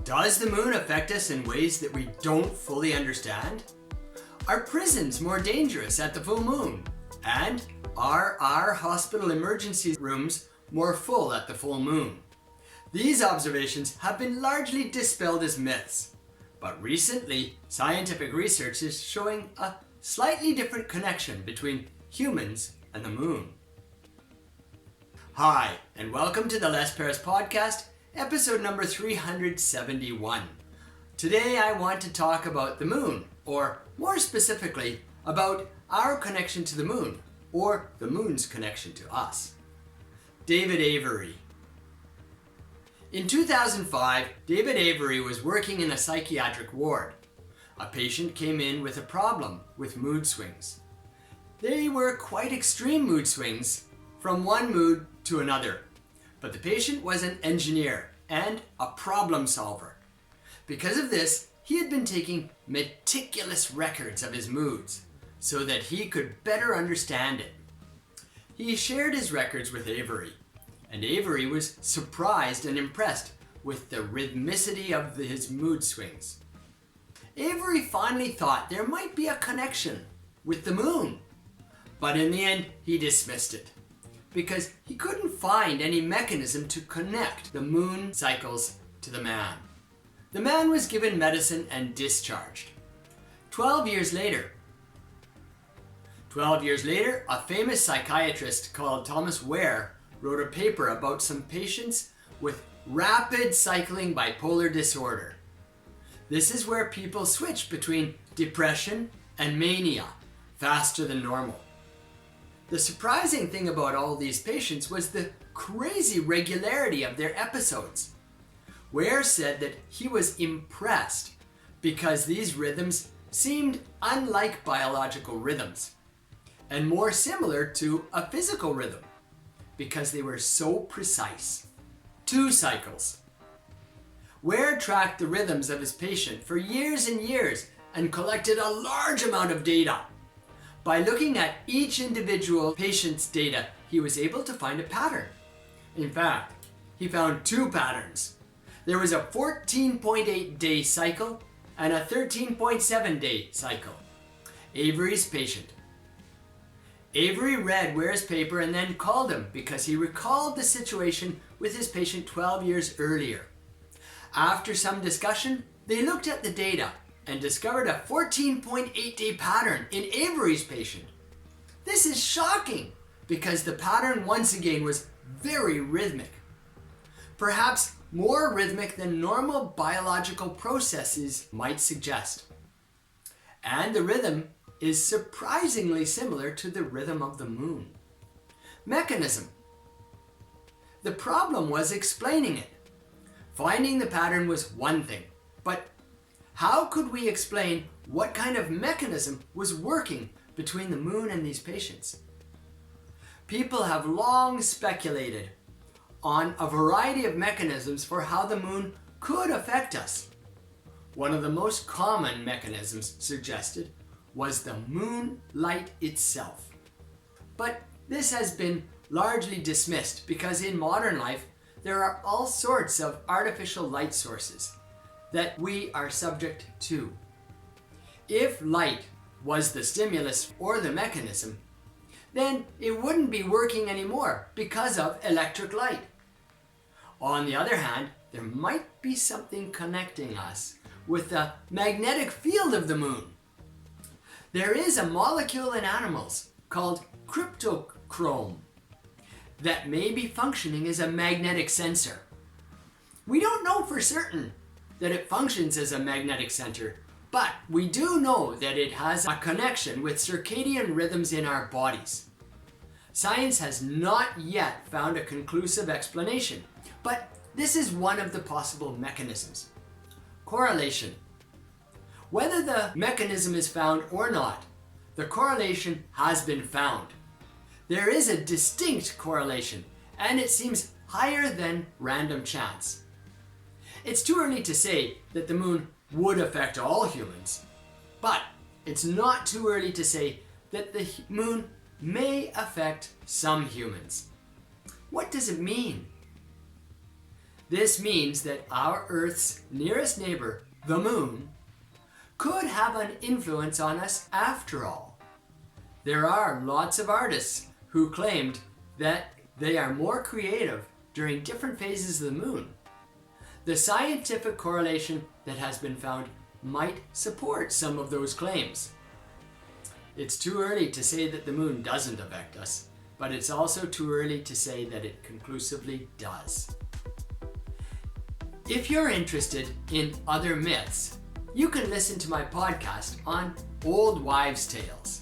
Does the moon affect us in ways that we don't fully understand? Are prisons more dangerous at the full moon? And are our hospital emergency rooms more full at the full moon? These observations have been largely dispelled as myths, but recently scientific research is showing a slightly different connection between humans and the moon. Hi, and welcome to the Les Paris podcast, episode number 371. Today I want to talk about the moon, or more specifically, about our connection to the moon, or the moon's connection to us. David Avery. In 2005, David Avery was working in a psychiatric ward. A patient came in with a problem with mood swings. They were quite extreme mood swings from one mood to another. But the patient was an engineer and a problem solver. Because of this, he had been taking meticulous records of his moods so that he could better understand it. He shared his records with Avery, and Avery was surprised and impressed with the rhythmicity of his mood swings. Avery finally thought there might be a connection with the moon, but in the end he dismissed it because he couldn't find any mechanism to connect the moon cycles to the man. The man was given medicine and discharged. 12 years later, a famous psychiatrist called Thomas Ware wrote a paper about some patients with rapid cycling bipolar disorder. This is where people switch between depression and mania faster than normal. The surprising thing about all these patients was the crazy regularity of their episodes. Ware said that he was impressed because these rhythms seemed unlike biological rhythms and more similar to a physical rhythm because they were so precise. 2 cycles. Ware tracked the rhythms of his patient for years and years and collected a large amount of data. By looking at each individual patient's data, he was able to find a pattern. In fact, he found 2 patterns. There was a 14.8 day cycle and a 13.7 day cycle. Avery's patient. Avery read Ware's paper and then called him because he recalled the situation with his patient 12 years earlier. After some discussion, they looked at the data and discovered a 14.8 day pattern in Avery's patient. This is shocking because the pattern once again was very rhythmic. Perhaps more rhythmic than normal biological processes might suggest. And the rhythm is surprisingly similar to the rhythm of the moon. Mechanism. The problem was explaining it. Finding the pattern was one thing, but how could we explain what kind of mechanism was working between the moon and these patients? People have long speculated on a variety of mechanisms for how the moon could affect us. One of the most common mechanisms suggested was the moonlight itself. But this has been largely dismissed because in modern life there are all sorts of artificial light sources that we are subject to. If light was the stimulus or the mechanism, then it wouldn't be working anymore because of electric light. On the other hand, there might be something connecting us with the magnetic field of the moon. There is a molecule in animals called cryptochrome that may be functioning as a magnetic sensor. We don't know for certain that it functions as a magnetic center, but we do know that it has a connection with circadian rhythms in our bodies. Science has not yet found a conclusive explanation, but this is one of the possible mechanisms. Correlation. Whether the mechanism is found or not, the correlation has been found. There is a distinct correlation, and it seems higher than random chance. It's too early to say that the moon would affect all humans, but it's not too early to say that the moon may affect some humans. What does it mean? This means that our Earth's nearest neighbor, the moon, could have an influence on us after all. There are lots of artists who claimed that they are more creative during different phases of the moon. The scientific correlation that has been found might support some of those claims. It's too early to say that the moon doesn't affect us, but it's also too early to say that it conclusively does. If you're interested in other myths, you can listen to my podcast on old wives' tales.